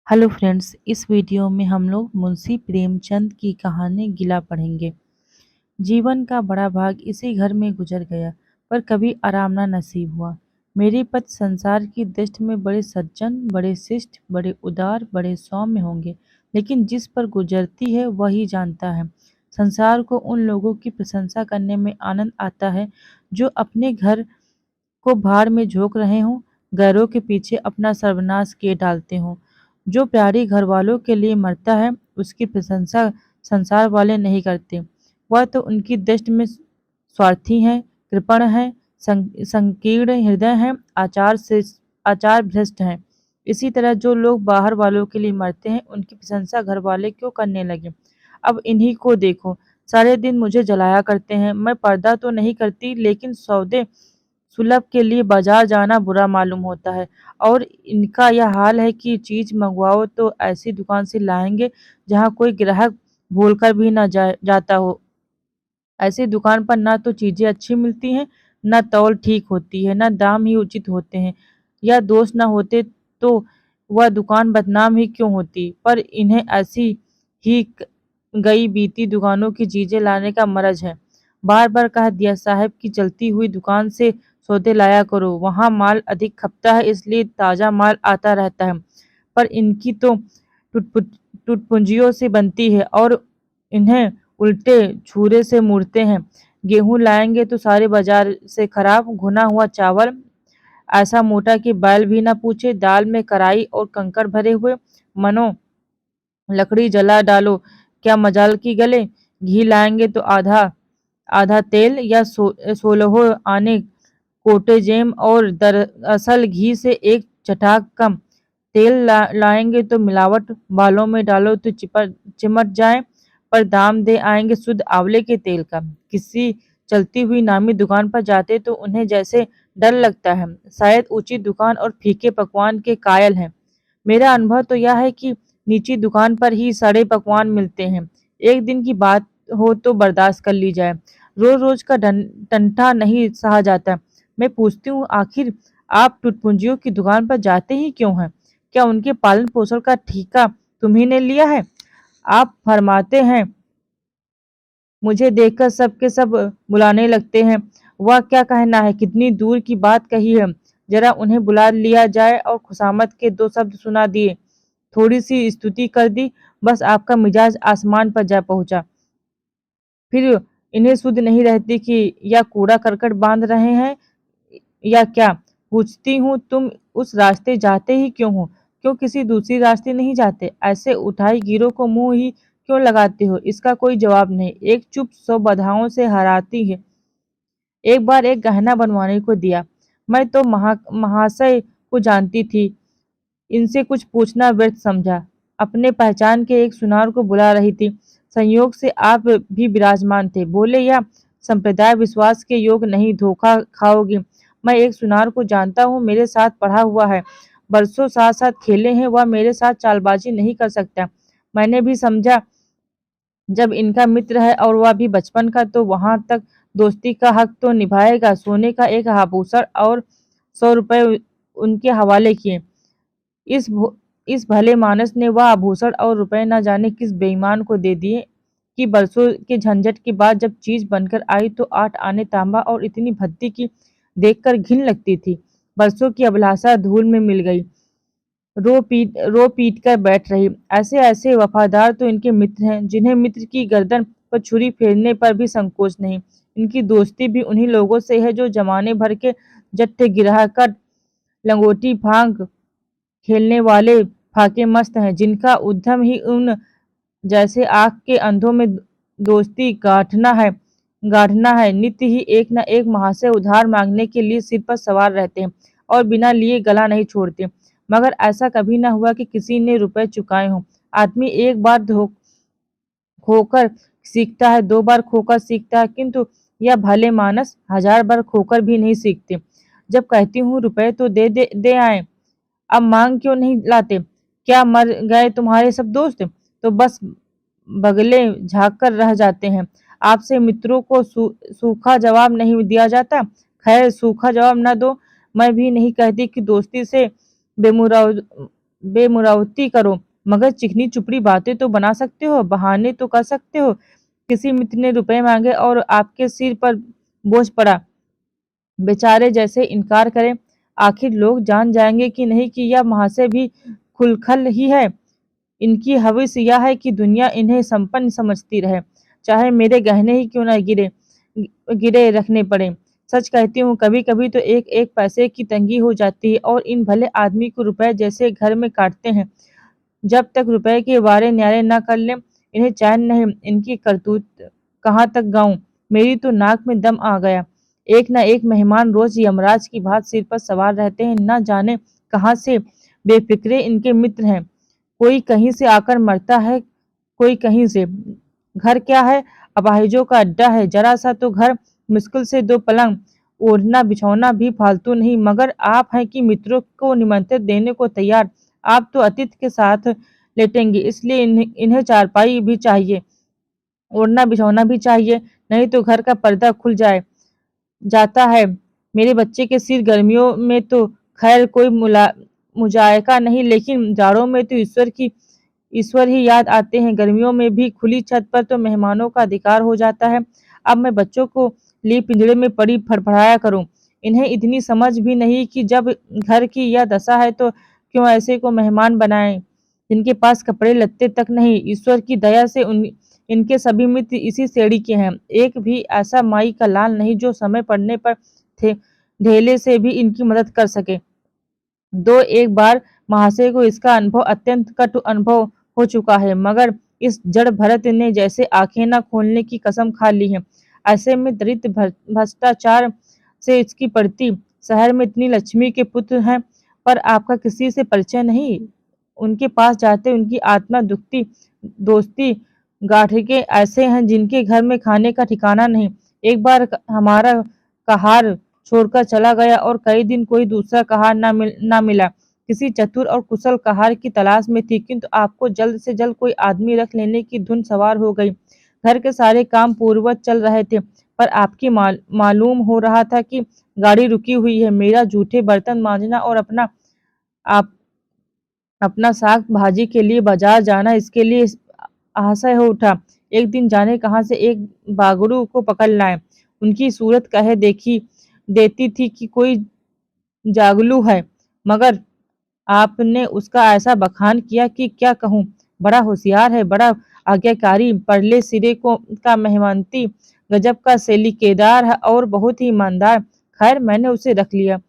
Hello friends, इस video में हम लोग मुंशी प्रेमचंद की कहानी गिला पढ़ेंगे। जीवन का बड़ा भाग इसी घर में गुजर गया, पर कभी आराम ना नसीब हुआ। मेरे पति संसार की दृष्टि में बड़े सज्जन, बड़े शिष्ट, बड़े उदार, बड़े सौम्य होंगे, लेकिन जिस पर गुजरती है वही जानता है। संसार को उन लोगों की प्रशंसा करने में आनंद आता है जो अपने घर को भाड़ में झोंक रहे हों, गैरों के पीछे अपना सर्वनाश किए डालते हों। जो प्यारी घरवालों के लिए मरता है, उसकी प्रशंसा संसार वाले नहीं करते। वह तो उनकी दृष्टि में स्वार्थी हैं, कृपण हैं, संकीर्ण हृदय हैं, आचार भ्रष्ट हैं। इसी तरह जो लोग बाहर वालों के लिए मरते हैं, उनकी प्रशंसा घर वाले क्यों करने लगे। अब इन्हीं को देखो, सारे दिन मुझे जलाया करते हैं। मैं पर्दा तो नहीं करती, लेकिन सौदे सुलभ के लिए बाजार जाना बुरा मालूम होता है। और इनका यह हाल है कि चीज मंगवाओ तो ऐसी दुकान से लाएंगे जहां कोई ग्राहक भूलकर भी ना जाता हो। ऐसी दुकान पर ना तो चीजें अच्छी मिलती हैं, ना तौल ठीक होती है, ना दाम ही उचित होते हैं। या दोष ना होते तो वह दुकान बदनाम ही क्यों होती। पर इन्हें ऐसी ही गई बीती दुकानों की चीजें लाने का मरज है। बार बार कह दिया, साहब की चलती हुई दुकान से सौदे लाया करो, वहां माल अधिक खपता है, इसलिए ताजा माल आता रहता है। पर इनकी तो टुटपुंजियों से बनती है और इन्हें उल्टे छुरे से मुड़ते हैं। गेहूं लाएंगे तो सारे बाजार से खराब घुना हुआ चावल, ऐसा मोटा कि बैल भी ना पूछे। दाल में कराई और कंकड़ भरे हुए, मनो लकड़ी जला डालो, क्या मजाल की गले। घी लाएंगे तो आधा आधा तेल या 16 आने कोटे जेम, और दरअसल घी से एक चटाक कम। तेल लाएंगे तो मिलावट, बालों में डालो तो चिमट जाए। पर दाम दे आएंगे शुद्ध आंवले के तेल का। किसी चलती हुई नामी दुकान पर जाते तो उन्हें जैसे डर लगता है, शायद ऊंची दुकान और फीके पकवान के कायल हैं। मेरा अनुभव तो यह है कि नीची दुकान पर ही सड़े पकवान मिलते हैं। एक दिन की बात हो तो बर्दाश्त कर ली जाए, रोज रोज का टंटा नहीं सहा जाता। मैं पूछती हूँ, आखिर आप टुटपुंजियों की दुकान पर जाते ही क्यों हैं? क्या उनके पालन पोषण का ठेका तुम्ही ने लिया है? आप फरमाते हैं, मुझे देखकर सब के सब बुलाने लगते हैं। वह क्या कहना है, कितनी दूर की बात कही है। जरा उन्हें बुला लिया जाए और खुशामद के 2 शब्द सुना दिए, थोड़ी सी स्तुति कर दी, बस आपका मिजाज आसमान पर जा पहुंचा। फिर इन्हें सुध नहीं रहती कि या कूड़ा करकट बांध रहे हैं या क्या। पूछती हूँ, तुम उस रास्ते जाते ही क्यों हो? क्यों किसी दूसरी रास्ते नहीं जाते? ऐसे उठाई गिरों को मुंह ही क्यों लगाते हो? इसका कोई जवाब नहीं। एक चुप 100 बधाओं से हराती है। एक बार एक गहना बनवाने को दिया। मैं तो महाशय को जानती थी, इनसे कुछ पूछना व्यर्थ समझा। अपने पहचान के एक सुनार को बुला रही थी। संयोग से आप भी विराजमान थे। बोले, यह संप्रदाय विश्वास के योग नहीं, धोखा खाओगी। मैं एक सुनार को जानता हूँ, मेरे साथ पढ़ा हुआ है, बरसों साथ साथ खेले हैं। वह मेरे साथ चालबाजी नहीं कर सकता। मैंने भी समझा, जब इनका मित्र है और वह भी बचपन का, तो वहां तक दोस्ती का हक तो निभाएगा। सोने का एक आभूषण और 100 रुपए उनके हवाले किए। इस भो- इस भले मानस ने वह आभूषण और रुपए न जाने किस बेईमान को दे दिए कि बरसों के झंझट के बाद जब चीज बनकर आई तो 8 आने तांबा और इतनी भद्दी की देखकर घिन लगती थी। बरसों की अभिलाषा धूल में मिल गई। रो पीट कर बैठ रही। ऐसे ऐसे वफादार तो इनके मित्र हैं, जिन्हें मित्र की गर्दन पर छुरी फेरने पर भी संकोच नहीं। इनकी दोस्ती भी उन्हीं लोगों से है जो जमाने भर के जट्टे गिरा कर लंगोटी भांग खेलने वाले फाके मस्त हैं, जिनका उद्यम ही उन जैसे आंख के अंधों में दोस्ती गाढ़ना है। नित्य ही एक न एक महाशय उधार मांगने के लिए सिर पर सवार रहते हैं और बिना लिए गला नहीं छोड़ते। मगर ऐसा कभी न हुआ कि किसी ने रुपए चुकाए हों। आदमी एक बार खोकर सीखता है, 2 बार खोकर सीखता है, किंतु यह भले मानस 1000 बार खोकर भी नहीं सीखते। जब कहती हूँ रुपए तो दे आए, अब मांग क्यों नहीं लाते? क्या मर गए तुम्हारे सब दोस्त? तो बस बगले झाँक कर रह जाते हैं। आपसे मित्रों को सूखा जवाब नहीं दिया जाता। खैर, सूखा जवाब न दो, मैं भी नहीं कहती कि दोस्ती से बेमुरौवत बेमुरौवती करो, मगर चिकनी चुपड़ी बातें तो बना सकते हो, बहाने तो कर सकते हो। किसी मित्र ने रुपए मांगे और आपके सिर पर बोझ पड़ा, बेचारे जैसे इनकार करें। आखिर लोग जान जाएंगे कि नहीं कि यह महाशय भी खुलखल ही है। इनकी हविस यह है कि दुनिया इन्हें संपन्न समझती रहे, चाहे मेरे गहने ही क्यों न गिरे गिरे रखने पड़े। सच कहती हूँ, कभी कभी तो एक एक पैसे की तंगी हो जाती है और इन भले आदमी को रुपए जैसे घर में काटते हैं। जब तक रुपए के वारे न्यारे न कर लें, इन्हें चैन नहीं। इनकी करतूत कहाँ तक गाऊं, मेरी तो नाक में दम आ गया। एक न एक मेहमान रोज यमराज की भांति सिर पर सवार रहते हैं, न जाने कहाँ से बेफिक्रे इनके मित्र हैं। कोई कहीं से आकर मरता है, कोई कहीं से। घर क्या है, अपाहिजों का अड्डा है। जरा सा तो घर, मुश्किल से दो पलंग, ओढ़ना बिछौना भी फालतू नहीं। मगर आप हैं कि मित्रों को निमंत्रण देने को तैयार। आप तो अतिथि के साथ लेटेंगे, इसलिए इन्हें चारपाई भी चाहिए, ओढ़ना बिछौना भी चाहिए, नहीं तो घर का पर्दा खुल जाता है। मेरे बच्चे के सिर गर्मियों में तो खैर कोई मुजायका नहीं, लेकिन जाड़ों में तो ईश्वर ही याद आते हैं। गर्मियों में भी खुली छत पर तो मेहमानों का अधिकार हो जाता है। अब मैं बच्चों को लिए पिंजड़े में पड़ी फड़फड़ाया करूं। इन्हें इतनी समझ भी नहीं कि जब घर की यह दशा है तो क्यों ऐसे को मेहमान बनाएं, जिनके पास कपड़े लत्ते तक नहीं। ईश्वर की दया से इनके सभी मित्र इसी श्रेणी के हैं। एक भी ऐसा माई का लाल नहीं जो समय पड़ने पर थे ढेले से भी इनकी मदद कर सके। दो एक बार महाशय को इसका अनुभव अत्यंत कटु अनुभव हो चुका है, मगर इस जड़ भरत ने जैसे आंखें न खोलने की कसम खा ली है। ऐसे में दरिद्र भ्रष्टाचार से इसकी पड़ती। शहर में इतनी लक्ष्मी के पुत्र हैं, पर आपका किसी से परिचय नहीं। उनके पास जाते उनकी आत्मा दुखती। दोस्ती गांठें ऐसे हैं जिनके घर में खाने का ठिकाना नहीं। एक बार हमारा कहार छोड़कर चला गया और कई दिन कोई दूसरा कहार ना मिला। किसी चतुर और कुशल कहार की तलाश में थी, किंतु आपको जल्द से जल्द कोई आदमी रख लेने की धुन सवार हो गई। घर के सारे काम पूर्ववत चल रहे थे, पर आपकी मालूम हो रहा था कि गाड़ी रुकी हुई है। मेरा जूठे बर्तन मांजना और आप अपना साग भाजी के लिए बाजार जाना इसके लिए आशय हो उठा। एक दिन जाने कहाँ से एक बागड़ू को पकड़ लाए। उनकी सूरत कहे देखी देती थी कि कोई जागलू है, मगर आपने उसका ऐसा बखान किया कि क्या कहूँ। बड़ा होशियार है, बड़ा आज्ञाकारी, परले सिरे को का मेहमानती, गजब का सेलिकेदार है और बहुत ही ईमानदार। खैर, मैंने उसे रख लिया।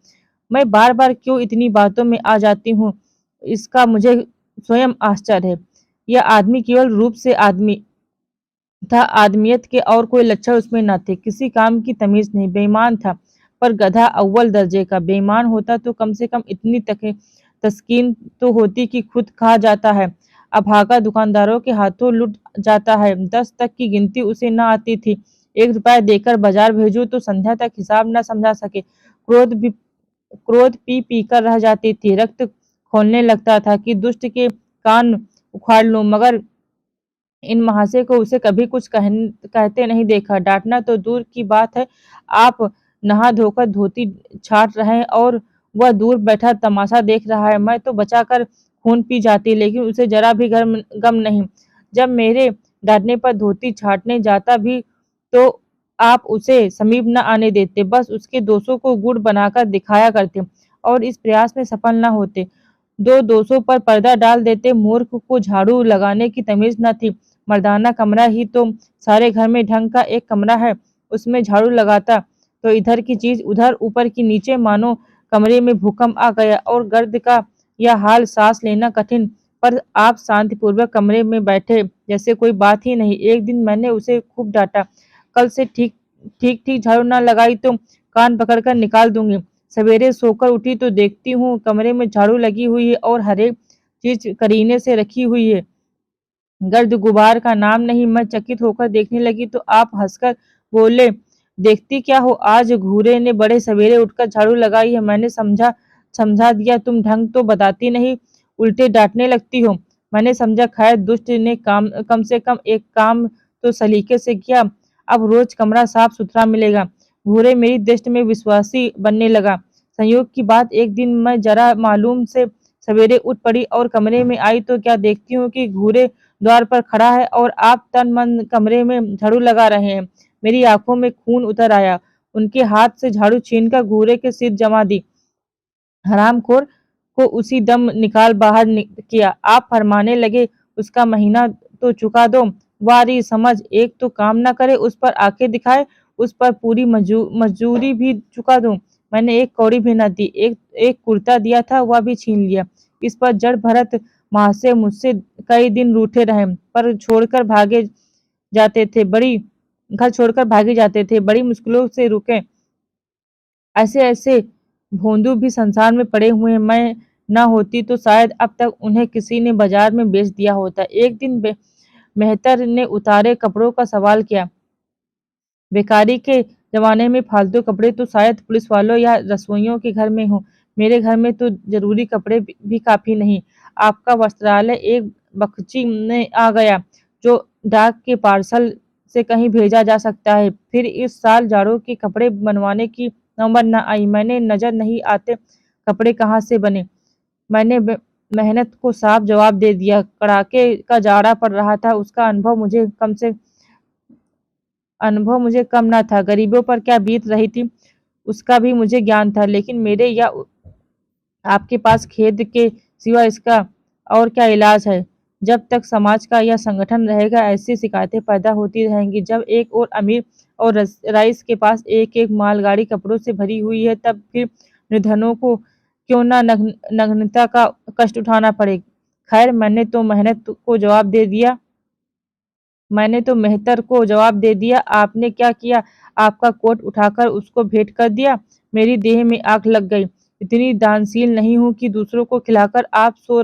मैं बार बार क्यों इतनी बातों में आ जाती हूँ, इसका मुझे स्वयं आश्चर्य है। यह आदमी केवल रूप से आदमी था, आदमियत के और कोई लक्षण उसमें न थे। किसी काम की तमीज नहीं, बेईमान था, पर गधा अव्वल दर्जे का। बेईमान होता तो कम से कम इतनी तस्कीन तो होती कि खुद खा जाता है, अभागा दुकानदारों के हाथों लुट जाता है। 10 तक की गिनती उसे न आती थी। 1 रुपया देकर बाजार भेजूं तो संध्या तक हिसाब न समझा सके। क्रोध पी पी कर रह जाती थी। रक्त खोलने लगता था कि दुष्ट के कान उखाड़ लूं, मगर इन महाशय को उसे कभी कुछ कहते नहीं देखा। डांटना तो दूर की बात है, आप नहा धोकर धोती छाट रहे हैं और वह दूर बैठा तमाशा देख रहा है। मैं तो बचाकर खून पी जाती, लेकिन उसे जरा भी गम नहीं। जब मेरे डांटने पर धोती छाटने जाता भी तो आप उसे समीप न आने देते, बस उसके दोषों को गुड़ बनाकर दिखाया करते और इस प्रयास में सफल न होते। दो दोषों पर पर्दा डाल देते। मूर्ख को झाड़ू लगाने की तमीज न थी। मर्दाना कमरा ही तो सारे घर में ढंग का एक कमरा है, उसमें झाड़ू लगाता तो इधर की चीज उधर, ऊपर की नीचे, मानो कमरे में भूकंप आ गया और गर्द का यह हाल, सांस लेना कठिन। पर आप शांतिपूर्वक कमरे में बैठे जैसे कोई बात ही नहीं। एक दिन मैंने उसे खूब डांटा, कल से ठीक ठीक ठीक झाड़ू न लगाई तो कान पकड़कर निकाल दूंगी। सवेरे सोकर उठी तो देखती हूँ कमरे में झाड़ू लगी हुई है और हरेक चीज करीने से रखी हुई है, गर्द गुबार का नाम नहीं। मैं चकित होकर देखने लगी तो आप हंसकर बोले, देखती क्या हो, आज घूरे ने बड़े सवेरे उठकर झाड़ू लगाई है। मैंने समझा दिया, तुम ढंग तो बताती नहीं, उल्टे डांटने लगती हो। मैंने समझा खैर दुष्ट ने कम से कम एक काम तो सलीके से किया, अब रोज कमरा साफ सुथरा मिलेगा। घूरे मेरी दृष्टि में विश्वासी बनने लगा। संयोग की बात, एक दिन मैं जरा मालूम से सवेरे उठ पड़ी और कमरे में आई तो क्या देखती हूँ कि घूरे द्वार पर खड़ा है और आप तन मन कमरे में झाड़ू लगा रहे हैं। मेरी आंखों में खून उतर आया। उनके हाथ से झाड़ू छीनकर घूरे के सिर जमा दी। हरामखोर को उसी दम निकाल बाहर किया। आप फरमाने लगे, उसका महीना तो चुका दो। वारी समझ, एक तो काम न करे, उस पर आंखें दिखाए, उस पर पूरी मजदूरी भी चुका दूं। मैंने एक कौड़ी भी न दी। एक एक कुर्ता दिया था, वह भी छीन लिया। इस पर जड़ भरत महाशय मुझसे कई दिन रूठे रहे, पर छोड़कर भागे जाते थे। बड़ी घर छोड़कर भागे जाते थे, बड़ी मुश्किलों से रुके। ऐसे ऐसे भोंदू भी संसार में पड़े हुए हैं। मैं न होती तो शायद अब तक उन्हें किसी ने बाजार में बेच दिया होता। एक दिन मेहतर ने उतारे कपड़ों का सवाल किया। बेकारी के जमाने में फालतू कपड़े तो शायद पुलिस वालों या रसोइयों के घर में हो, मेरे घर में तो जरूरी कपड़े भी काफी नहीं। आपका वस्त्रालय एक बख्शी में आ गया, जो डाक के पार्सल से कहीं भेजा जा सकता है। फिर इस साल जाड़ों के कपड़े बनवाने की नौबत न आई। मैंने नजर नहीं आते कपड़े कहाँ से बने। मैंने मेहनत को साफ जवाब दे दिया। कड़ाके का जाड़ा पड़ रहा था, उसका अनुभव मुझे कम न था। गरीबों पर क्या बीत रही थी उसका भी मुझे ज्ञान था, लेकिन मेरे या आपके पास खेद के सिवा इसका और क्या इलाज है। जब तक समाज का यह संगठन रहेगा, ऐसी शिकायतें पैदा होती रहेंगी। जब एक और अमीर और रईस के पास एक एक मालगाड़ी कपड़ों से भरी हुई है, तब फिर निर्धनों को क्यों ना नग्नता का कष्ट उठाना पड़े। खैर, मैंने तो मेहतर को जवाब दे दिया। आपने क्या किया? आपका कोट उठाकर उसको भेंट कर दिया। मेरी देह में आग लग गई। इतनी दानशील नहीं हूं कि दूसरों को खिलाकर आप सो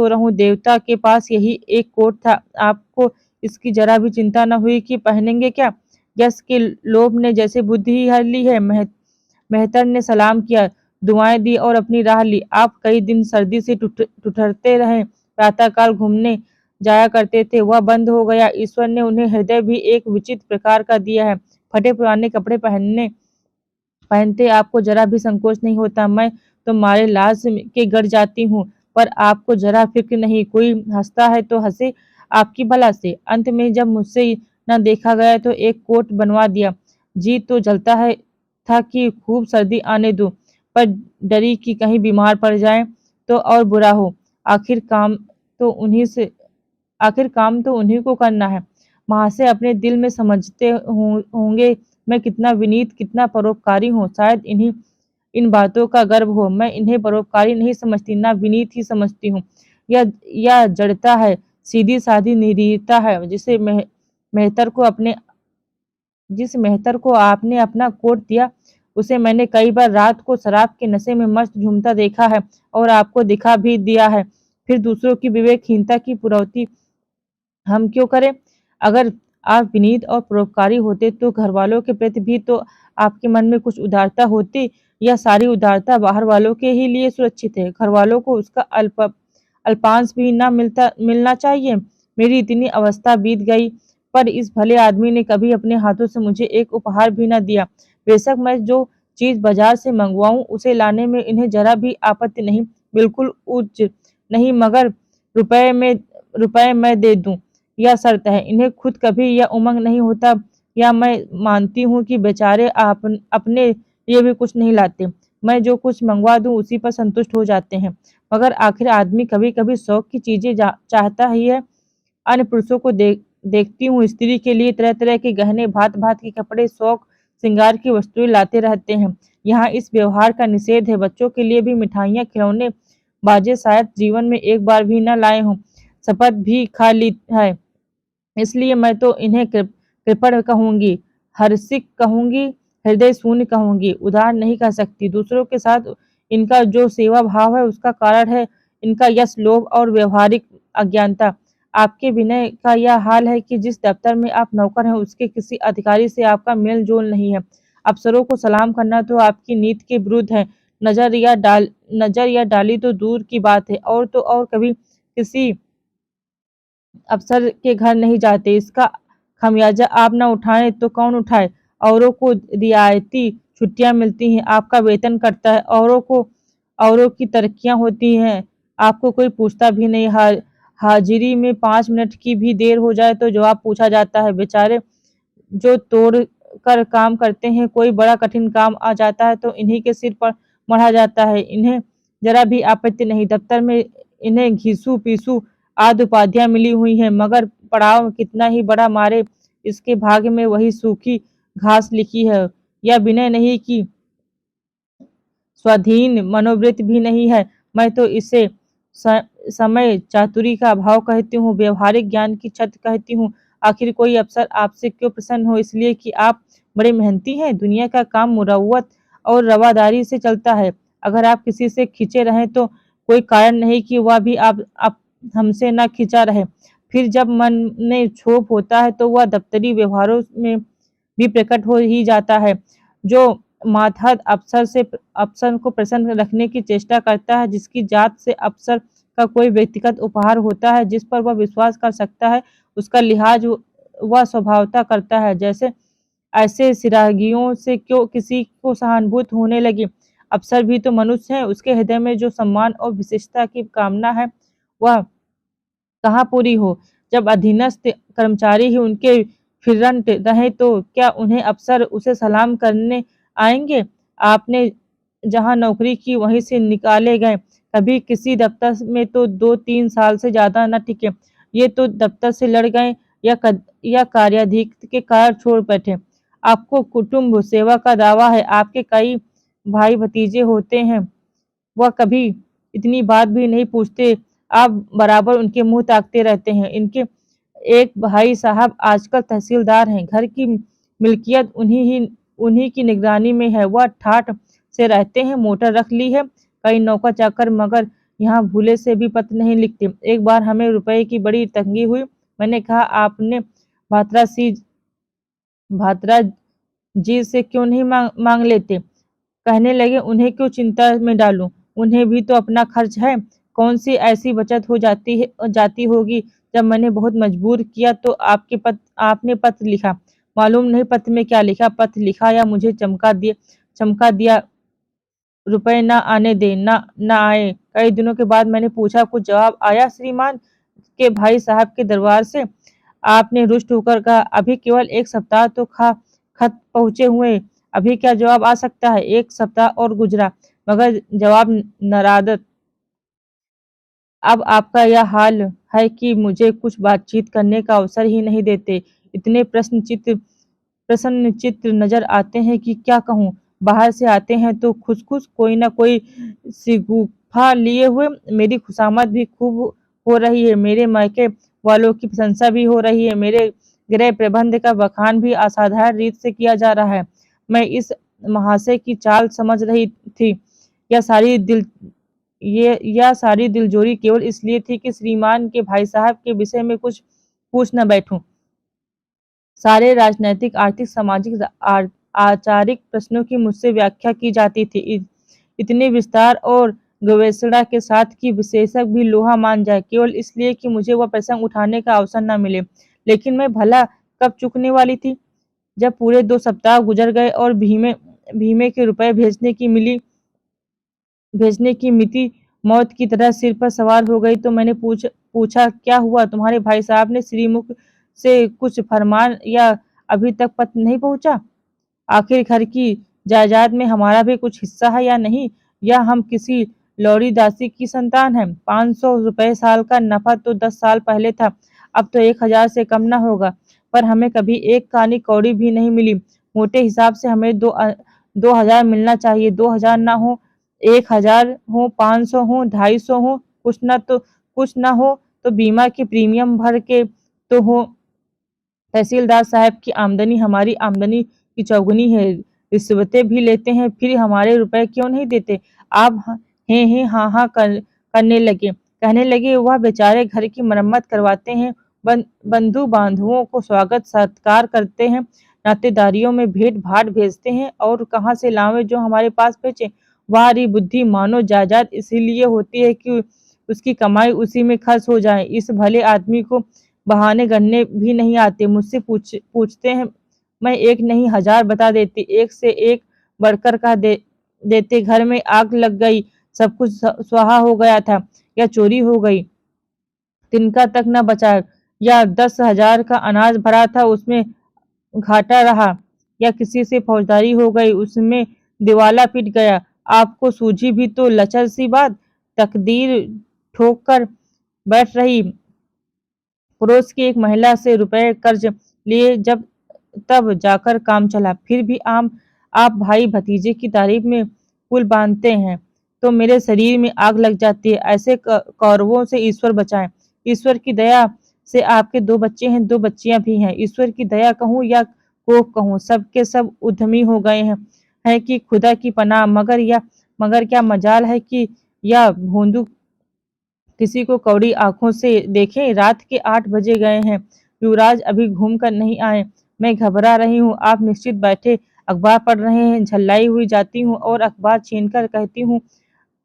रहूं। देवता के पास यही एक कोट था, आपको इसकी जरा भी चिंता न हुई कि पहनेंगे क्या। यश के लोभ ने जैसे बुद्धि ही हर ली है। मेहतर ने सलाम किया, दुआएं दी और अपनी राह ली। आप कई दिन सर्दी से ठुठरते रहे, प्रातःकाल घूमने जाया करते थे, वह बंद हो गया। ईश्वर ने उन्हें हृदय भी एक विचित्र प्रकार का दिया है। फटे पुराने कपड़े पहनते आपको जरा भी संकोच नहीं होता। मैं तो मारे लाज के गड़ जाती हूँ, पर आपको जरा फिक्र नहीं। कोई हंसता है तो हंसे आपकी भला से। अंत में जब मुझसे न देखा गया तो एक कोट बनवा दिया। जी तो जलता है था कि खूब सर्दी आने दूं, पर डरी कि कहीं बीमार पड़ जाए तो और बुरा हो। आखिर काम तो उन्हीं को करना है। महाशय अपने दिल में समझते होंगे मैं कितना विनीत, कितना परोपकारी हूँ। शायद इन्हीं इन बातों का गर्व हो। मैं इन्हें परोपकारी नहीं समझती, ना विनीत ही समझती हूँ। यह जड़ता है, सीधी साधी निरीहता है, मेहतर को अपने जिस मेहतर को आपने अपना कोट दिया, उसे मैंने कई बार रात को शराब के नशे में मस्त झूमता देखा है, और आपको दिखा भी दिया है। फिर दूसरों की विवेकहीनता की पुरौती हम क्यों करें? अगर आप विनीत और परोपकारी होते तो घर वालों के प्रति भी तो आपके मन में कुछ उदारता होती। यह सारी उदारता बाहर वालों के ही लिए सुरक्षित है, घर वालों को उसका अल्पांश भी ना मिलना चाहिए। मेरी इतनी अवस्था बीत गई, पर इस भले आदमी ने कभी अपने हाथों से मुझे एक उपहार भी न दिया। बेशक मैं जो चीज बाजार से मंगवाऊं उसे लाने में इन्हें जरा भी आपत्ति नहीं, बिल्कुल उच्च नहीं, मगर रुपए मैं दे दूं, यह शर्त है। इन्हें खुद कभी यह उमंग नहीं होता, या मैं मानती हूँ कि बेचारे अपने लिए भी कुछ नहीं लाते। मैं जो कुछ मंगवा दूं उसी पर संतुष्ट हो जाते हैं। मगर आखिर आदमी कभी कभी शौक की चीजें चाहता ही है। अन्य पुरुषों को देखती हूँ, स्त्री के लिए तरह तरह के गहने, भांत भांत के कपड़े, शौक श्रृंगार की वस्तुएं लाते रहते हैं। यहाँ इस व्यवहार का निषेध है। बच्चों के लिए भी मिठाइयाँ, खिलौने, बाजे शायद जीवन में एक बार भी न लाए हों, शपथ भी खा ली है। इसलिए मैं तो इन्हें कृपण कहूंगी, हर्षिक कहूंगी, हृदय शून्य कहूंगी, उदार नहीं कह सकती। दूसरों के साथ इनका जो सेवा भाव है उसका कारण है इनका यश, लोभ और व्यवहारिक अज्ञानता। आपके विनय का यह हाल है कि जिस दफ्तर में आप नौकर हैं उसके किसी अधिकारी से आपका मेल जोल नहीं है। अफसरों को सलाम करना तो आपकी नीति के विरुद्ध है। नजर या डाली तो दूर की बात है, और तो और कभी किसी अफसर के घर नहीं जाते। इसका खमियाजा आप न उठाएं तो कौन उठाए? औरों को रियायती छुट्टियां मिलती हैं, आपका वेतन कटता है। औरों को औरों की तरक्कियां होती हैं, आपको कोई पूछता भी नहीं। हाजिरी में 5 मिनट की भी देर हो जाए तो जवाब पूछा जाता है। बेचारे जो तोड़ कर काम करते हैं, कोई बड़ा कठिन काम आ जाता है तो इन्हीं के सिर पर मढ़ा जाता है। इन्हें जरा भी आपत्ति नहीं। दफ्तर में इन्हें घिसू पीसू आदि उपाधियां मिली हुई हैं, मगर पड़ाव कितना ही बड़ा मारे, इसके भाग्य में वही सूखी घास लिखी है। यह विनय नहीं कि स्वाधीन मनोवृत्ति भी नहीं है, मैं तो इसे समय चातुरी का अभाव कहती हूँ, व्यवहारिक ज्ञान की छत कहती हूँ। आखिर कोई अफसर आपसे क्यों प्रसन्न हो? इसलिए कि आप बड़े मेहनती हैं। दुनिया का काम मुरव्वत और रवादारी से चलता है। अगर आप किसी से खिंचे रहें तो कोई कारण नहीं कि वह भी आप हमसे ना खिंचा रहे। फिर जब मन में क्षोभ होता है तो वह दफ्तरी व्यवहारों में भी प्रकट हो ही जाता है। जो मातहत अफसर को प्रसन्न रखने की चेष्टा करता है, जिसकी जात से अफसर का कोई व्यक्तिगत उपहार होता है, जिस पर वह विश्वास कर सकता है, उसका लिहाज वह स्वभावतः करता है। जैसे ऐसे सिरागियों से क्यों किसी को सहानुभूति होने लगी? अफसर भी तो मनुष्य है, उसके हृदय में जो सम्मान और विशिष्टता की कामना है वह कहाँ पूरी हो? जब अधीनस्थ कर्मचारी ही उनके फिरंट रहे तो क्या उन्हें अफसर उसे सलाम करने आएंगे? आपने जहाँ नौकरी की वहीं से निकाले गए, कभी किसी दफ्तर में तो 2-3 साल से ज्यादा न टिके। ये तो दफ्तर से लड़ गए या कार्याधिक्य के कारण छोड़ बैठे। आपको कुटुंब सेवा का दावा है, आपके कई भाई भतीजे होते हैं, वह कभी इतनी बात भी नहीं पूछते, आप बराबर उनके मुंह ताकते रहते हैं। इनके एक भाई साहब आजकल तहसीलदार हैं, घर की मिल्कियत उन्हीं की निगरानी में है। वह ठाठ से रहते हैं, मोटर रख ली है, कई नौकर चाकर, मगर यहाँ भूले से भी पत्र नहीं लिखते। एक बार हमें रुपए की बड़ी तंगी हुई, मैंने कहा आपने भात्रा सी भात्रा जी से क्यों नहीं मांग लेते? कहने लगे उन्हें क्यों चिंता में डालूं, उन्हें भी तो अपना खर्च है। कौन सी ऐसी बचत हो जाती होगी? जब मैंने बहुत मजबूर किया तो आपने पत्र लिखा। मालूम नहीं पत्र में क्या लिखा, पत्र लिखा या मुझे चमका दिया, रुपए ना आने दे, ना आए। कई दिनों के बाद मैंने पूछा, कुछ जवाब आया श्रीमान के भाई साहब के दरबार से? आपने रुष्ट होकर कहा, अभी केवल 1 सप्ताह तो खत पहुंचे हुए, अभी क्या जवाब आ सकता है? 1 सप्ताह और गुजरा, मगर जवाब नरादत। अब आपका यह हाल है कि मुझे कुछ बातचीत करने का अवसर ही नहीं देते। इतने प्रसन्न चित्र नजर आते हैं कि क्या कहूँ। बाहर से आते हैं तो खुस कोई ना कोई सिगुफा लिए हुए। मेरी खुशामद भी खूब हो रही है, मेरे मायके वालों की प्रशंसा भी हो रही है, मेरे गृह प्रबंध का बखान भी असाधारण रीत से किया जा रहा है। मैं इस महाशय की चाल समझ रही थी। यह सारी दिल यह सारी दिलजोरी केवल इसलिए थी कि श्रीमान के भाई साहब के विषय में कुछ पूछ न बैठूं। सारे राजनैतिक, आर्थिक, सामाजिक, आचारिक प्रश्नों की मुझसे व्याख्या की जाती थी, इतने विस्तार और गवेषणा के साथ कि विशेषज्ञ भी लोहा मान जाए, केवल इसलिए कि मुझे वह प्रसंग उठाने का अवसर न मिले। लेकिन मैं भला कब चूकने वाली थी? जब पूरे 2 सप्ताह गुजर गए और भीमे के रुपए भेजने की मिति मौत की तरह सिर पर सवार हो गई तो मैंने पूछा, क्या हुआ? तुम्हारे भाई साहब ने श्रीमुख से कुछ फरमान या अभी तक पत्र नहीं पहुंचा? आखिर घर की जायदाद में हमारा भी कुछ हिस्सा है या नहीं, या हम किसी लौड़ी दासी की संतान हैं? 500 रुपए साल का नफा तो 10 साल पहले था, अब तो 1000 से कम न होगा। पर हमें कभी एक कानी कौड़ी भी नहीं मिली। मोटे हिसाब से हमें 2000 मिलना चाहिए। 2000 ना हो, 1000 हो, 500 हो, 250 हो, कुछ ना हो तो बीमा की प्रीमियम भर के तो हो। तहसीलदार साहब की आमदनी हमारी आमदनी की चौगुनी है, रिश्वतें भी लेते हैं, फिर हमारे रुपए क्यों नहीं देते? आप हैं हाँ हाँ करने लगे, कहने लगे वह बेचारे घर की मरम्मत करवाते हैं, बंधु बांधवों को स्वागत सत्कार करते हैं, नातेदारियों में भेंट भाट भेजते हैं, और कहाँ से लावे जो हमारे पास बेचे? वारी बुद्धि, मानो जायदाद इसीलिए होती है कि उसकी कमाई उसी में खर्च हो जाए। इस भले आदमी को बहाने गढ़ने भी नहीं आते। मुझसे पूछते हैं, मैं एक नहीं 1000 बता देती, एक से एक बढ़कर कह देते घर में आग लग गई, सब कुछ स्वाहा हो गया था या चोरी हो गई, तिनका तक न बचा, या 10,000 का अनाज भरा था उसमें घाटा रहा, या किसी से फौजदारी हो गई उसमें दिवाला पिट गया। आपको सूझी भी तो लचर सी बात, तकदीर ठोक कर बैठ रही। पड़ोस की एक महिला से रुपए कर्ज लिए जब तब जाकर काम चला, फिर भी आप भाई भतीजे की तारीफ में पुल बांधते हैं तो मेरे शरीर में आग लग जाती है। ऐसे कौरवों से ईश्वर बचाए। ईश्वर की दया से आपके 2 बच्चे हैं, 2 बच्चियां भी हैं। ईश्वर की दया कहूँ या कोख कहूँ, सबके सब उद्यमी हो गए हैं कि खुदा की पनाह। मगर क्या मजाल है कि या भोंदू किसी को कौड़ी आंखों से देखें। रात के 8 बजे गए हैं, युवराज अभी घूम कर नहीं आए। मैं घबरा रही हूँ, आप निश्चित बैठे अखबार पढ़ रहे हैं। झल्लाई हुई जाती हूँ और अखबार छीनकर कहती हूँ,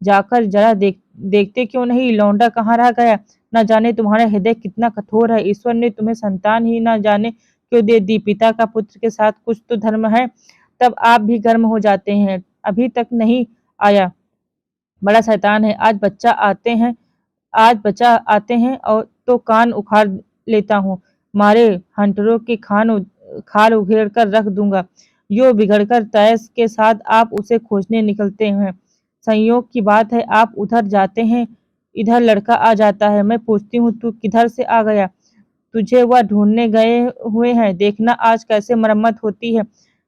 जाकर जरा देखते क्यों नहीं, लौंडा कहाँ रह गया। न जाने तुम्हारा हृदय कितना कठोर है, ईश्वर ने तुम्हें संतान ही न जाने क्यों दे दी। पिता का पुत्र के साथ कुछ तो धर्म है। तब आप भी गर्म हो जाते हैं, अभी तक नहीं आया, बड़ा शैतान है। आज बच्चा आते हैं और तो कान उखाड़ लेता हूँ, मारे हंटरों के खाल उघेड़ कर रख दूंगा। यो बिगड़कर तैस के साथ आप उसे खोजने निकलते हैं। संयोग की बात है, आप उधर जाते हैं, इधर लड़का आ जाता है। मैं पूछती हूँ, तू किधर से आ गया? तुझे वह ढूंढने गए हुए हैं, देखना आज कैसे मरम्मत होती है।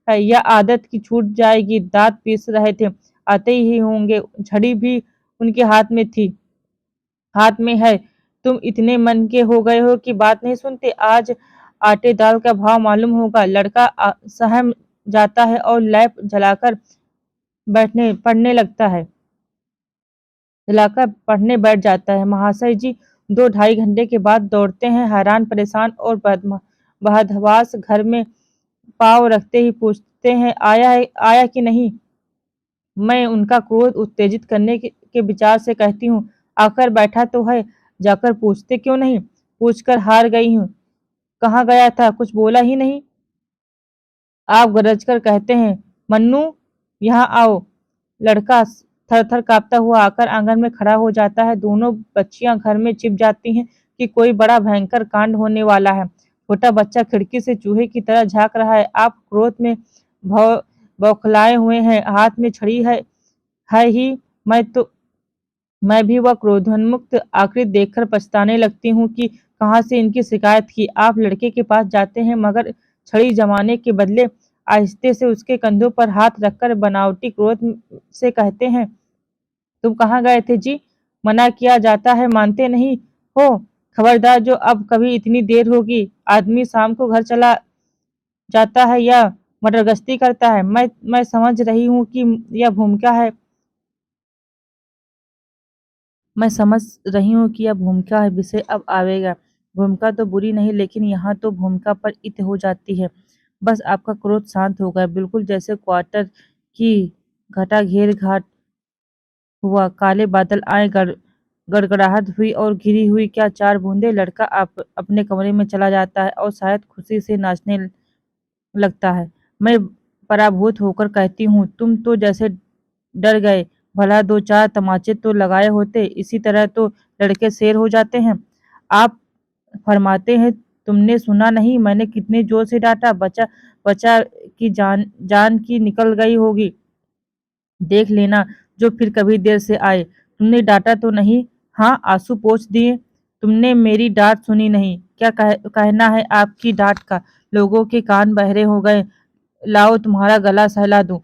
यह आदत की छूट जाएगी। दांत पीस रहे थे, आते ही होंगे। झड़ी भी उनके हाथ में है। तुम इतने मन के हो गए हो कि बात नहीं सुनते। आज आटे दाल का भाव मालूम होगा। लड़का सहम जाता है और लैप जलाकर बैठने पढ़ने लगता है जलाकर पढ़ने बैठ जाता है। महाशय जी 2 ढाई घंटे के बाद दौड़ते हैं, हैरान परेशान और बदहवास। घर में पाँव रखते ही पूछते हैं, आया कि नहीं। मैं उनका क्रोध उत्तेजित करने के विचार से कहती हूँ, आकर बैठा तो है, जाकर पूछते क्यों नहीं। पूछकर हार गई हूँ। कहाँ गया था, कुछ बोला ही नहीं। आप गरज कर कहते हैं, मन्नू यहाँ आओ। लड़का थर थर कांपता हुआ आकर आंगन में खड़ा हो जाता है। दोनों बच्चियां घर में छिप जाती हैं कि कोई बड़ा भयंकर कांड होने वाला है। छोटा बच्चा खिड़की से चूहे की तरह झांक रहा है। आप क्रोध में भौ बौखलाए हुए हैं, हाथ में छड़ी है ही। मैं भी वह क्रोधोन्मुक्त आकृति देखकर पछताने लगती हूँ कि कहाँ से इनकी शिकायत की। आप लड़के के पास जाते हैं, मगर छड़ी जमाने के बदले आहिस्ते से उसके कंधों पर हाथ रखकर बनावटी क्रोध से कहते हैं, तुम कहाँ गए थे जी? मना किया जाता है, मानते नहीं हो। खबरदार, जो अब कभी इतनी देर होगी, आदमी शाम को घर चला जाता है या मटर गश्ती करता है। मैं समझ रही हूँ कि यह भूमिका है। मैं समझ रही हूँ कि यह भूमिका है, विषय अब आवेगा। भूमिका तो बुरी नहीं, लेकिन यहाँ तो भूमिका पर इत हो जाती है। बस आपका क्रोध शांत हो गया, बिल्कुल जैसे क्वार्टर की घटा घेर घाट हुआ। काले बादल आए, गड़गड़ाहट हुई और गिरी हुई क्या 4 बूंदे। लड़का अपने कमरे में चला जाता है और शायद खुशी से नाचने लगता है। मैं पराभूत होकर कहती हूँ, तुम तो जैसे डर गए, भला 2 4 तमाचे तो लगाए होते, इसी तरह तो लड़के शेर हो जाते हैं। आप फरमाते हैं, तुमने सुना नहीं मैंने कितने जोर से डांटा, बच्चा बच्चा की जान की निकल गई होगी। देख लेना जो फिर कभी देर से आए। तुमने डांटा तो नहीं? हाँ, आंसू पोंछ दिए। तुमने मेरी डांट सुनी नहीं, क्या कहना है आपकी डांट का? लोगों के कान बहरे हो गए, लाओ तुम्हारा गला सहला दूं।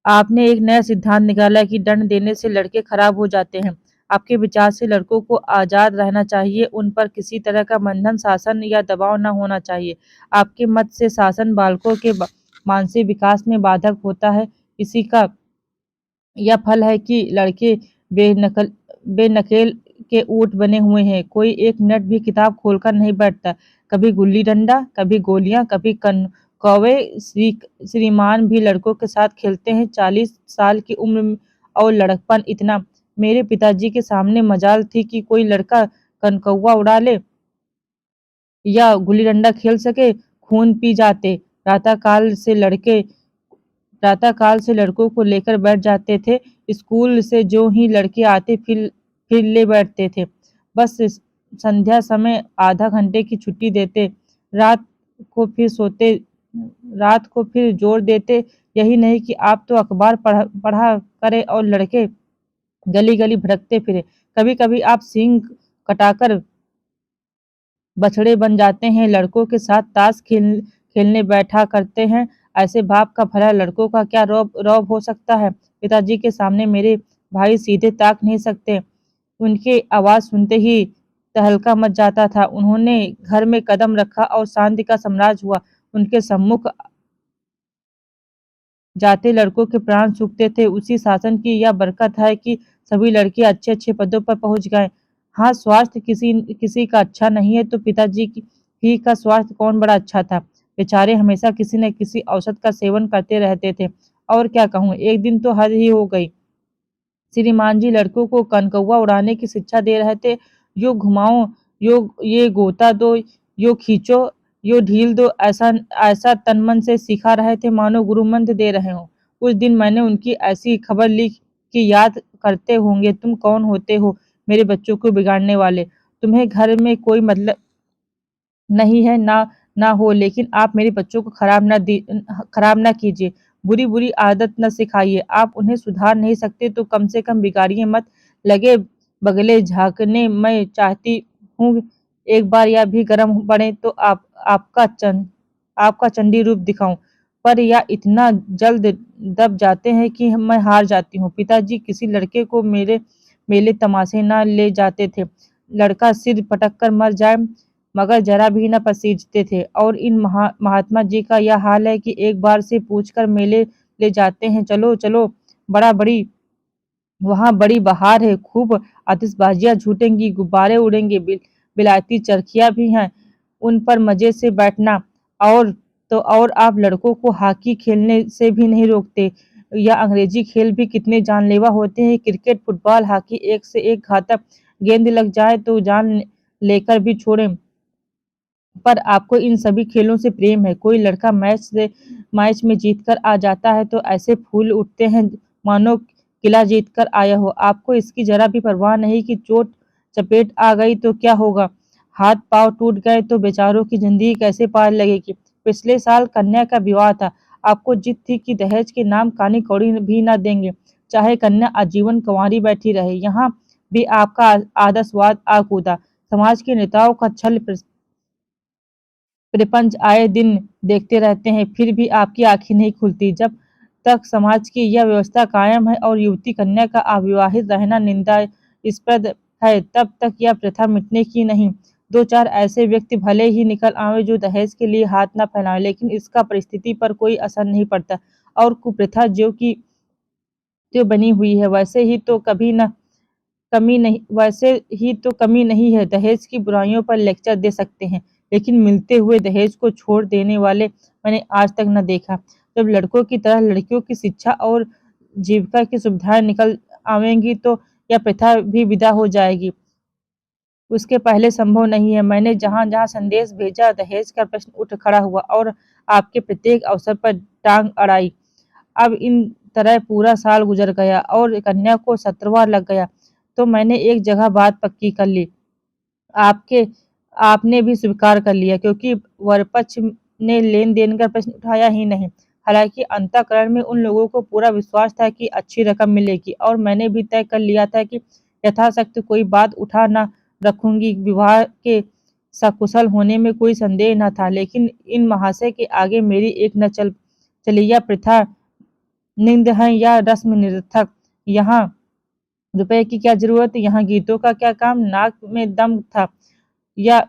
आपने एक नया सिद्धांत निकाला कि दंड देने से लड़के खराब हो जाते हैं। आपके विचार से लड़कों को आजाद रहना चाहिए, उन पर किसी तरह का बंधन, शासन या दबाव न होना चाहिए। आपके मत से शासन बालकों के मानसिक विकास में बाधक होता है। इसी का यह फल है कि लड़के बेनकेल के ऊँट बने हुए हैं। कोई 1 मिनट भी किताब खोलकर नहीं बैठता। कभी गुल्ली डंडा, कभी गोलियां, कभी कौवे। श्रीमान भी लड़कों के साथ खेलते हैं। 40 साल की उम्र में और लड़कपन इतना। मेरे पिताजी के सामने मजाल थी कि कोई लड़का कनकौवा उड़ा ले या गुल्ली डंडा खेल सके, खून पी जाते। प्रातः काल से लड़के प्रातःकाल से लड़कों को लेकर बैठ जाते थे। स्कूल से जो ही लड़के आते फिर ले बैठते थे। बस संध्या समय आधा घंटे की छुट्टी देते। रात को फिर सोते रात को फिर जोर देते, यही नहीं कि आप तो अखबार पढ़ा करे और लड़के गली गली भटकते फिरे। कभी कभी आप सींग कटाकर बछड़े बन जाते हैं, लड़कों के साथ खेलने बैठा करते हैं। ऐसे बाप का भला लड़कों का क्या रौब रौब हो सकता है। पिताजी के सामने मेरे भाई सीधे ताक नहीं सकते। उनकी आवाज सुनते ही तहलका मच जाता था। उन्होंने घर में कदम रखा और शांति का साम्राज्य हुआ। उनके सम्मुख जाते लड़कों के प्राण सूखते थे। उसी शासन की यह बरकत है कि सभी लड़के अच्छे अच्छे पदों पर पहुंच गए। हाँ, स्वास्थ्य किसी किसी का अच्छा नहीं है तो पिताजी ही का स्वास्थ्य कौन बड़ा अच्छा था। बेचारे हमेशा किसी न किसी औषध का सेवन करते रहते थे। और क्या कहूँ, एक दिन तो हद ही हो गई। श्रीमान जी लड़कों को कनकौआ उड़ाने की शिक्षा दे रहे थे। यो घुमाओ, यो ये गोता दो, यो खींचो, यो ढील दो, ऐसा ऐसा तन मन से सिखा रहे थे मानो गुरु मंत्र दे रहे हो। उस दिन मैंने उनकी ऐसी खबर ली कि याद करते होंगे, तुम कौन होते हो मेरे बच्चों को बिगाड़ने वाले। तुम्हें घर में कोई मतलब नहीं है ना ना हो, लेकिन आप मेरे बच्चों को खराब ना कीजिए, बुरी बुरी आदत न सिखाइए। आप उन्हें सुधार नहीं सकते तो कम से कम बिगाड़िए मत। लगे बगले झांकने मैं चाहती हूँ, एक बार यह भी गर्म पड़े तो आपका चंडी रूप दिखाऊं, पर या इतना जल्द दब जाते हैं कि मैं हार जाती हूँ। पिताजी किसी लड़के को मेरे मेले तमाशे न ले जाते थे। लड़का सिर पटक कर मर जाए मगर जरा भी न पसीजते थे। और इन महात्मा जी का यह हाल है कि एक बार से पूछकर मेले ले जाते हैं, चलो चलो, वहाँ बड़ी बहार है, खूब आतिशबाजियां छूटेंगी, गुब्बारे उड़ेंगे, बिलायती चरखियां भी हैं, उन पर मजे से बैठना। और तो और आप लड़कों को हॉकी खेलने से भी नहीं रोकते। या अंग्रेजी खेल भी कितने जानलेवा होते हैं, क्रिकेट, फुटबॉल, हॉकी, एक से एक घातक। गेंद लग जाए तो जान लेकर भी छोड़ें। पर आपको इन सभी खेलों से प्रेम है। कोई लड़का मैच में जीत कर आ जाता है तो ऐसे फूल उठते हैं मानो किला जीत कर आया हो। आपको इसकी जरा भी परवाह नहीं कि चोट चपेट आ गई तो क्या होगा, हाथ पांव टूट गए तो बेचारों की जिंदगी कैसे पार लगेगी। पिछले साल कन्या का विवाह था। आपको जिद थी कि दहेज के नाम कानी कौड़ी भी न देंगे, चाहे कन्या आजीवन कुंवारी बैठी रहे। यहाँ भी आपका आदर्शवाद आ कूदा। समाज के नेताओं का छल प्रपंच आए दिन देखते रहते हैं, फिर भी आपकी आंखें नहीं खुलती। जब तक समाज की यह व्यवस्था कायम है और युवती कन्या का अविवाहित रहना निंदास्पद है, तब तक यह प्रथा मिटने की नहीं। दो चार ऐसे व्यक्ति भले ही निकल आवे जो दहेज के लिए हाथ न फैलाएं, लेकिन इसका परिस्थिति पर कोई असर नहीं पड़ता। और कुप्रथा जो की जो बनी हुई है, वैसे ही तो कमी नहीं है। दहेज की बुराइयों पर लेक्चर दे सकते हैं, लेकिन मिलते हुए दहेज को छोड़ देने वाले मैंने आज तक न देखा। जब लड़कों की तरह लड़कियों की शिक्षा और जीविका की सुविधाएं निकल आवेंगी तो यह प्रथा भी विदा हो जाएगी। उसके पहले संभव नहीं है। मैंने जहां जहां संदेश भेजा दहेज का प्रश्न उठ खड़ा हुआ और आपके प्रत्येक अवसर पर टांग अड़ाई। अब इन तरह पूरा साल गुजर गया और कन्या को 17वां लग गया तो मैंने एक जगह बात पक्की कर ली। आपके आपने भी स्वीकार कर लिया, क्योंकि वरपक्ष ने लेन देन का प्रश्न उठाया ही नहीं। हालांकि अंतःकरण में उन लोगों को पूरा विश्वास था कि अच्छी रकम मिलेगी और मैंने भी तय कर लिया था कि यथाशक्ति कोई बात उठा न रखूंगी। विवाह के सकुशल होने में कोई संदेह न था, लेकिन इन महाशय के आगे मेरी एक न चली। यह प्रथा निंद है या रस्म निरर्थक। यहाँ रुपए की क्या जरूरत, यहाँ गीतों का क्या काम, नाक में दम था या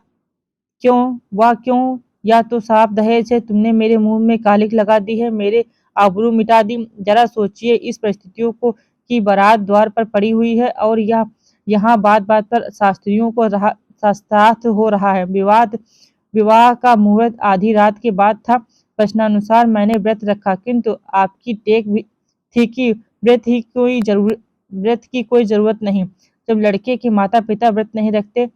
क्यों, वाह क्यों, या तो साफ दहेज है। तुमने मेरे मुंह में कालिक लगा दी है, मेरे आबरू मिटा दी। जरा सोचिए, इस परिस्थितियों को की बारात द्वार पर पड़ी हुई है और यह यहाँ बात बात पर शास्त्रियों को शास्त्रार्थ हो रहा है। विवाह का मुहूर्त आधी रात के बाद था। प्रश्नानुसार मैंने व्रत रखा, किंतु आपकी टेक भी थी कि व्रत की कोई जरूरत नहीं। जब लड़के के माता पिता व्रत नहीं रखते,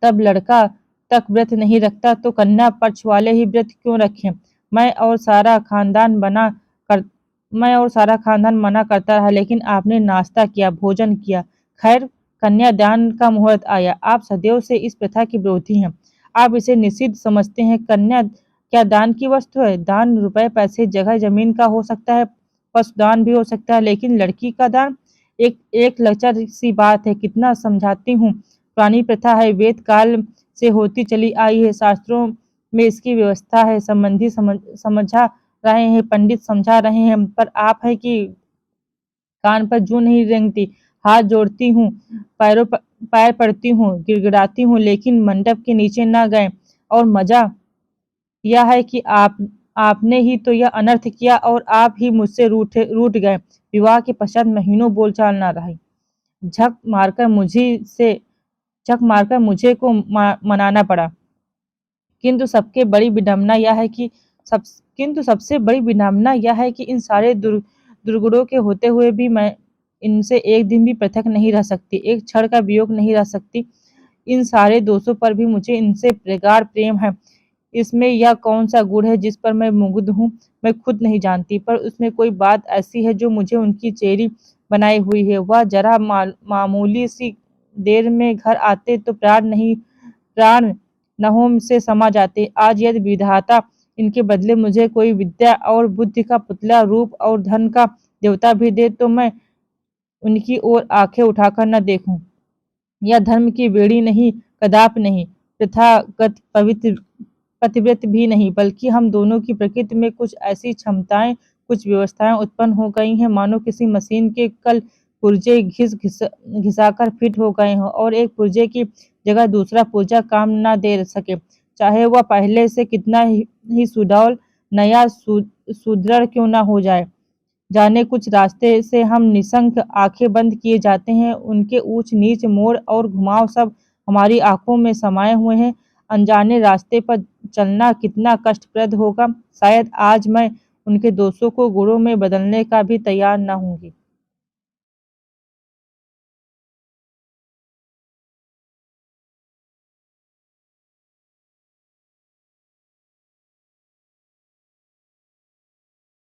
तब लड़का तक व्रत नहीं रखता तो कन्या पक्ष वाले ही व्रत क्यों रखें। मैं और सारा खानदान बना कर मैं और सारा खानदान मना करता रहा, लेकिन आपने नाश्ता किया, भोजन किया। खैर, कन्यादान का मुहूर्त आया। आप सदैव से इस प्रथा के विरोधी हैं। आप इसे निषिद्ध समझते हैं। कन्या क्या दान की वस्तु है? दान रुपए, पैसे, जगह, जमीन का हो सकता है, पशुदान भी हो सकता है, लेकिन लड़की का दान एक एक लचर सी बात है। कितना समझाती हूँ, पुरानी प्रथा है, वेद काल से होती चली आई है, शास्त्रों में इसकी व्यवस्था है, संबंधी समझा रहे हैं, पंडित समझा रहे हैं, पर आप है कि कान पर जूं नहीं रेंगती। हाथ जोड़ती हूँ, पैर पड़ती हूँ, गिड़गिड़ाती हूँ, लेकिन मंडप के नीचे न गए। और मजा यह है कि आपने ही तो यह अनर्थ किया और आप ही मुझसे रूठ गए। विवाह के पश्चात महीनों बोलचाल न रही। झक मारकर मुझे से झक मारकर मुझे को मनाना पड़ा। किंतु सबके बड़ी विडंबना यह है कि सब किंतु सबसे बड़ी विडंबना यह है कि इन सारे दुर्गुणों के होते हुए भी मैं इनसे एक दिन भी पृथक नहीं रह सकती, एक क्षण का वियोग नहीं रह सकती। इन सारे दोषों पर भी मुझे इनसे प्रगाढ़ प्रेम है। इसमें यह कौन सा गुण है जिस पर मैं मुग्ध हूँ, मैं खुद नहीं जानती, पर उसमें कोई बात ऐसी है जो मुझे उनकी चेरी बनाई हुई है। वह जरा मामूली सी देर में घर आते तो प्राण नहों से समा जाते। आज यदि विधाता इनके बदले मुझे कोई विद्या और बुद्धि का पुतला, रूप और धन का देवता भी दे, तो मैं उनकी ओर आंखें उठाकर न देखूं। यह धर्म की बेड़ी नहीं, कदाप नहीं, प्रथागत पवित्र पतिव्रत भी नहीं, बल्कि हम दोनों की प्रकृति में कुछ ऐसी क्षमताएं, कुछ व्यवस्थाएं उत्पन्न हो गई हैं, मानो किसी मशीन के कल पुर्जे घिसाकर फिट हो गए हों और एक पुर्जे की जगह दूसरा पुर्जा काम न दे सके, चाहे वह पहले से कितना ही सुडौल, नया, सुदृढ़ क्यों न हो जाए। जाने कुछ रास्ते से हम निसंक आंखें बंद किए जाते हैं, उनके ऊंच नीच, मोड़ और घुमाव सब हमारी आंखों में समाये हुए हैं। अनजाने रास्ते पर चलना कितना कष्टप्रद होगा। शायद आज मैं उनके दोषों को गुणों में बदलने का भी तैयार न होंगी।